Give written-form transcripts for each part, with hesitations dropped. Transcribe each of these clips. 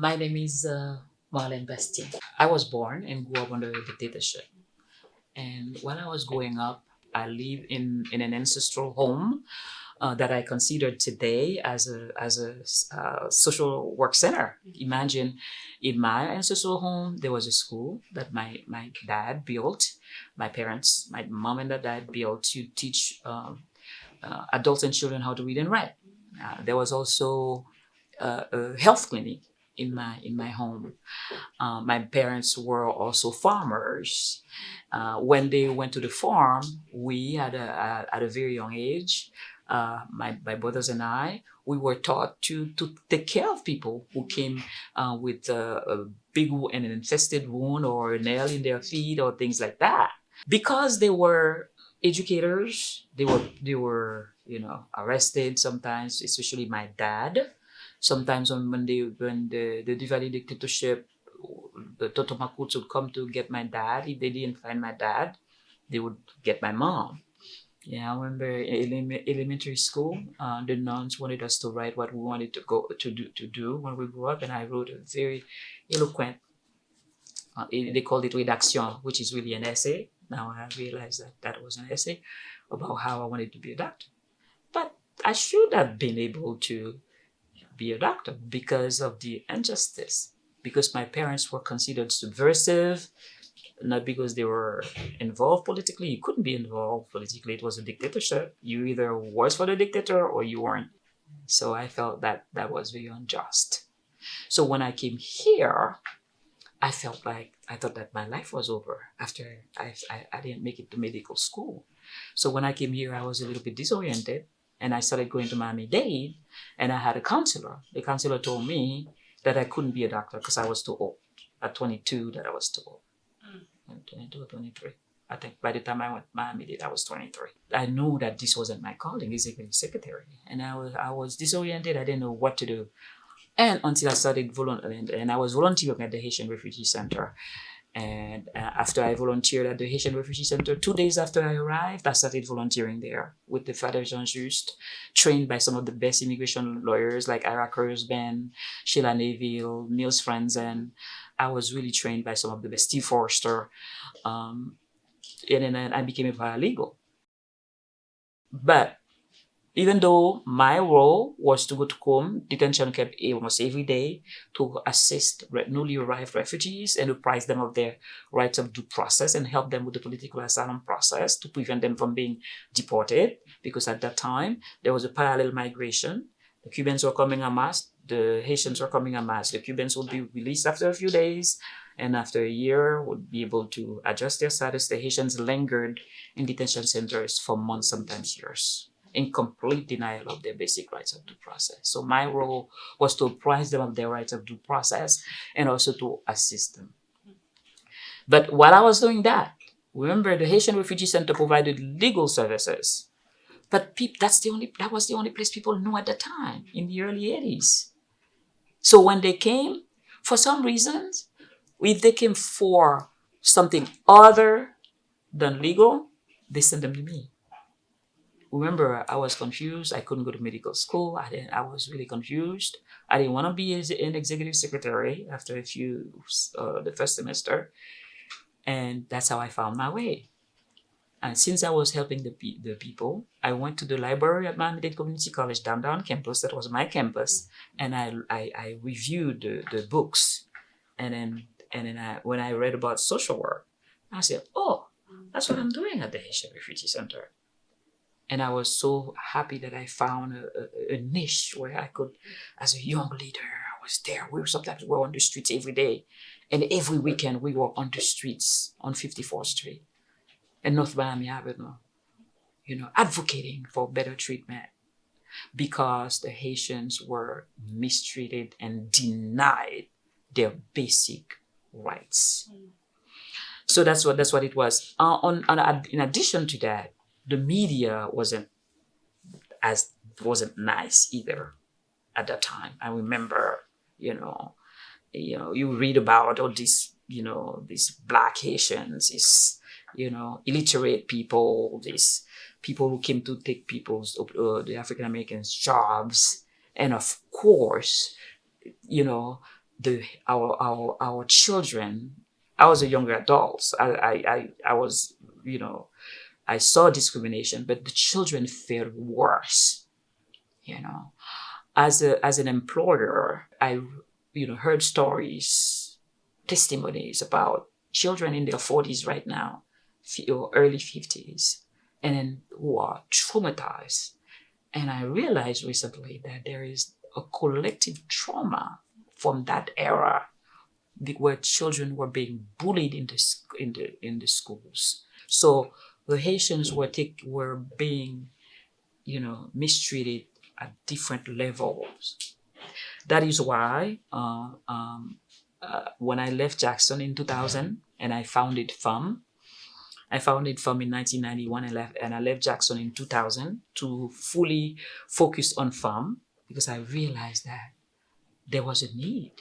My name is Marleine Bastien. I was born and grew up under a dictatorship. And when I was growing up, I lived in an ancestral home that I considered today as a social work center. Imagine, in my ancestral home, there was a school that my dad built. My parents, my mom and dad built to teach adults and children how to read and write. There was also a health clinic in my home. My parents were also farmers. When they went to the farm, we at a very young age, my brothers and I, we were taught to take care of people who came with a big and an infested wound or a nail in their feet or things like that. Because they were educators, they were arrested sometimes, especially my dad. Sometimes when the Duvalier dictatorship, the Totomakuts would come to get my dad. If they didn't find my dad, they would get my mom. Yeah, I remember in elementary school, the nuns wanted us to write what we wanted to do when we grew up, and I wrote a very eloquent. They called it rédaction, which is really an essay. Now I realize that was an essay about how I wanted to be a doctor. But I should have been able to be a doctor because of the injustice, because my parents were considered subversive, not because they were involved politically. You couldn't be involved politically. It was a dictatorship. You either was for the dictator or you weren't. So I felt that was very unjust. So when I came here, I thought that my life was over after I didn't make it to medical school. So when I came here, I was a little bit disoriented, and I started going to Miami-Dade, and I had a counselor. The counselor told me that I couldn't be a doctor because I was too old. At 22, that I was too old. 22 or 23. I think by the time I went to Miami-Dade, I was 23. I knew that this wasn't my calling, executive secretary. And I was disoriented. I didn't know what to do. And until I started volunteering, and I was volunteering at the Haitian Refugee Center. And after I volunteered at the Haitian Refugee Center, 2 days after I arrived, I started volunteering there with the Father Jean Just, trained by some of the best immigration lawyers like Ira Kurzban, Sheila Neville, Niels Franzen. I was really trained by some of the best, Steve Forster. And then I became a paralegal. But even though my role was to go to home, detention camp almost every day to assist newly arrived refugees and apprise them of their rights of due process and help them with the political asylum process to prevent them from being deported. Because at that time, there was a parallel migration. The Cubans were coming en masse. The Haitians were coming en masse. The Cubans would be released after a few days, and after a year would be able to adjust their status. The Haitians lingered in detention centers for months, sometimes years, in complete denial of their basic rights of due process. So my role was to apprise them of their rights of due process and also to assist them. But while I was doing that, remember the Haitian Refugee Center provided legal services. But that was the only place people knew at the time in the early 80s. So when they came, for some reasons, if they came for something other than legal, they sent them to me. Remember, I was confused. I couldn't go to medical school. I was really confused. I didn't want to be an executive secretary after the first semester. And that's how I found my way. And since I was helping the people, I went to the library at Miami-Dade Community College downtown campus. That was my campus. And I reviewed the books. And then when I read about social work, I said, oh, that's what I'm doing at the Haitian Refugee Center. And I was so happy that I found a niche where I could, as a young leader, I was there. Sometimes we were on the streets every day. And every weekend we were on the streets on 54th Street and North Miami Avenue, advocating for better treatment because the Haitians were mistreated and denied their basic rights. So that's what it was. In addition to that, the media wasn't nice either at that time. I remember, you read about all these Black Haitians, these, illiterate people, these people who came to take the African Americans' jobs. And of course, our children. I was a younger adult. I was, I saw discrimination, but the children fared worse. As an employer, I heard stories, testimonies about children in their 40s right now, or early 50s, and then who are traumatized. And I realized recently that there is a collective trauma from that era where children were being bullied in the schools. So the Haitians were being, mistreated at different levels. That is why when I left Jackson in 2000 and I founded FAM, in 1991 and I left Jackson in 2000 to fully focus on FAM because I realized that there was a need.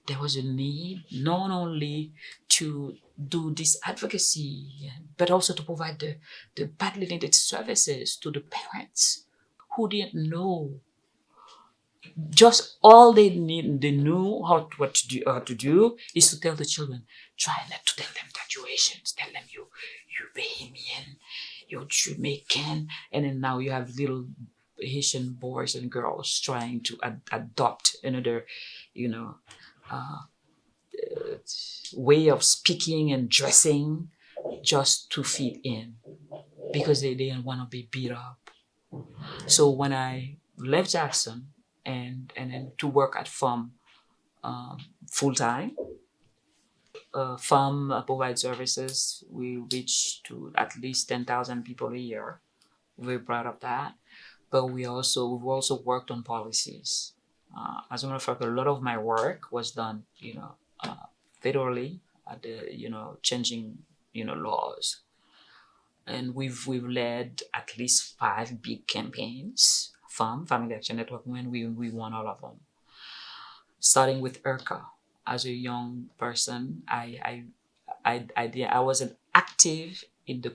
There was a need not only to do this advocacy, but also to provide the badly needed services to the parents who didn't know. Just all they knew what to do is to tell the children, try not to tell them that you're Asians, tell them you're Bahamian, you're Jamaican, and then now you have little Haitian boys and girls trying to adopt another, way of speaking and dressing just to fit in because they didn't want to be beat up. So when I left Jackson and then to work at FAM full time, FAM provides services. We reach to at least 10,000 people a year. We're proud of that. But we've also worked on policies. As a matter of fact, a lot of my work was done, federally at the, changing, laws. And we've led at least 5 big campaigns. FAM, Family Action Network, when we won all of them. Starting with IRCA. As a young person, I wasn't active in the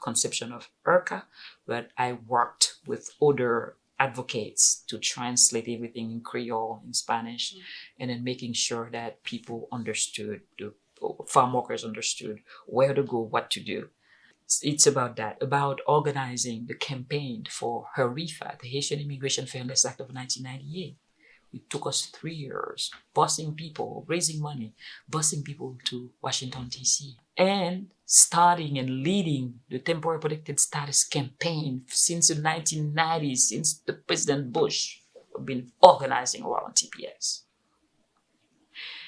conception of IRCA, but I worked with other advocates to translate everything in Creole, in Spanish, and then making sure that people understood, the farm workers understood where to go, what to do. It's about that, about organizing the campaign for HIRIFA, the Haitian Immigration Fairness Act of 1998. It took us 3 years, busing people, raising money, busing people to Washington, D.C., and starting and leading the temporary protected status campaign since the 1990s, since the President Bush have been organizing around TPS.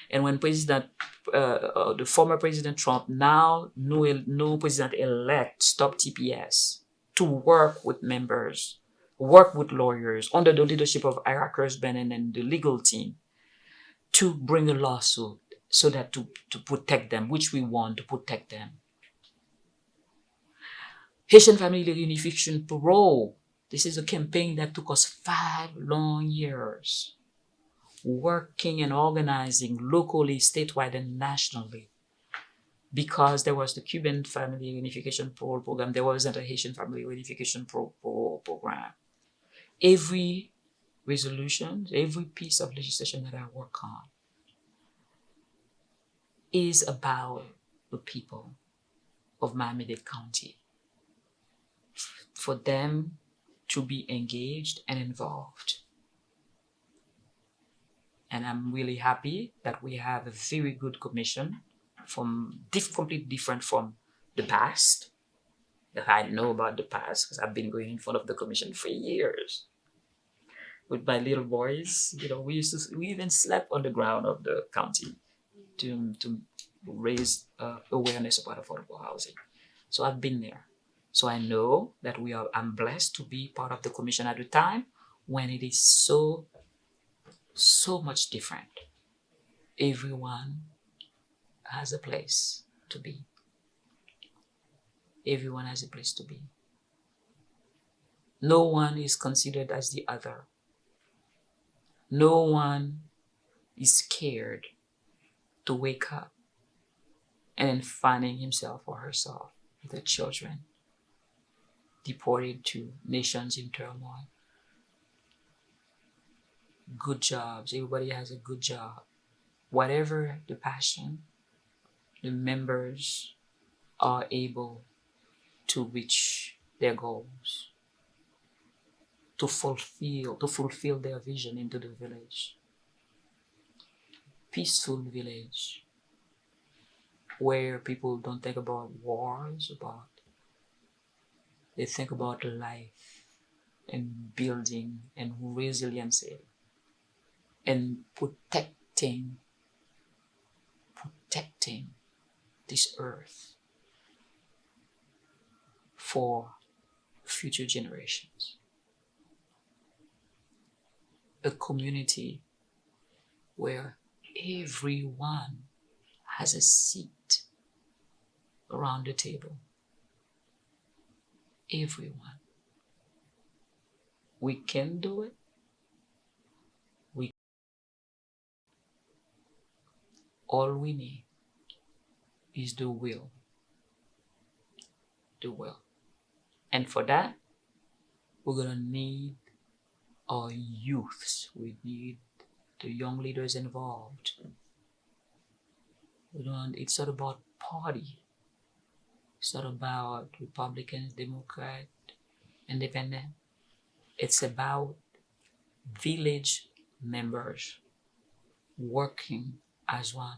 And when the former President Trump, now new President-elect, stopped TPS to work with members, work with lawyers under the leadership of Ira Kurzban and the legal team to bring a lawsuit so that to protect them, which we want to protect them. Haitian Family Reunification Parole. This is a campaign that took us 5 long years, working and organizing locally, statewide, and nationally. Because there was the Cuban Family Reunification Parole Program, there wasn't a Haitian Family Reunification Parole Program. Every resolution, every piece of legislation that I work on is about the people of Miami-Dade County, for them to be engaged and involved. And I'm really happy that we have a very good commission completely different from the past, that I know about the past because I've been going in front of the commission for years. With my little boys, we even slept on the ground of the county to raise awareness about affordable housing. So I've been there. So I know that I'm blessed to be part of the commission at a time when it is so much different. Everyone has a place to be. Everyone has a place to be. No one is considered as the other. No one is scared to wake up and finding himself or herself with their children deported to nations in turmoil. good jobs. Everybody has a good job. Whatever the passion, the members are able to reach their goals, to fulfill their vision into the village. Peaceful village where people don't think about wars, they think about life and building and resiliency and protecting this earth for future generations. A community where everyone has a seat around the table. Everyone. We can do it. All we need is the will. The will. And for that, we're gonna need our youths. We need the young leaders involved. It's not about party. It's not about Republicans, Democrat, Independent. It's about village members working as one.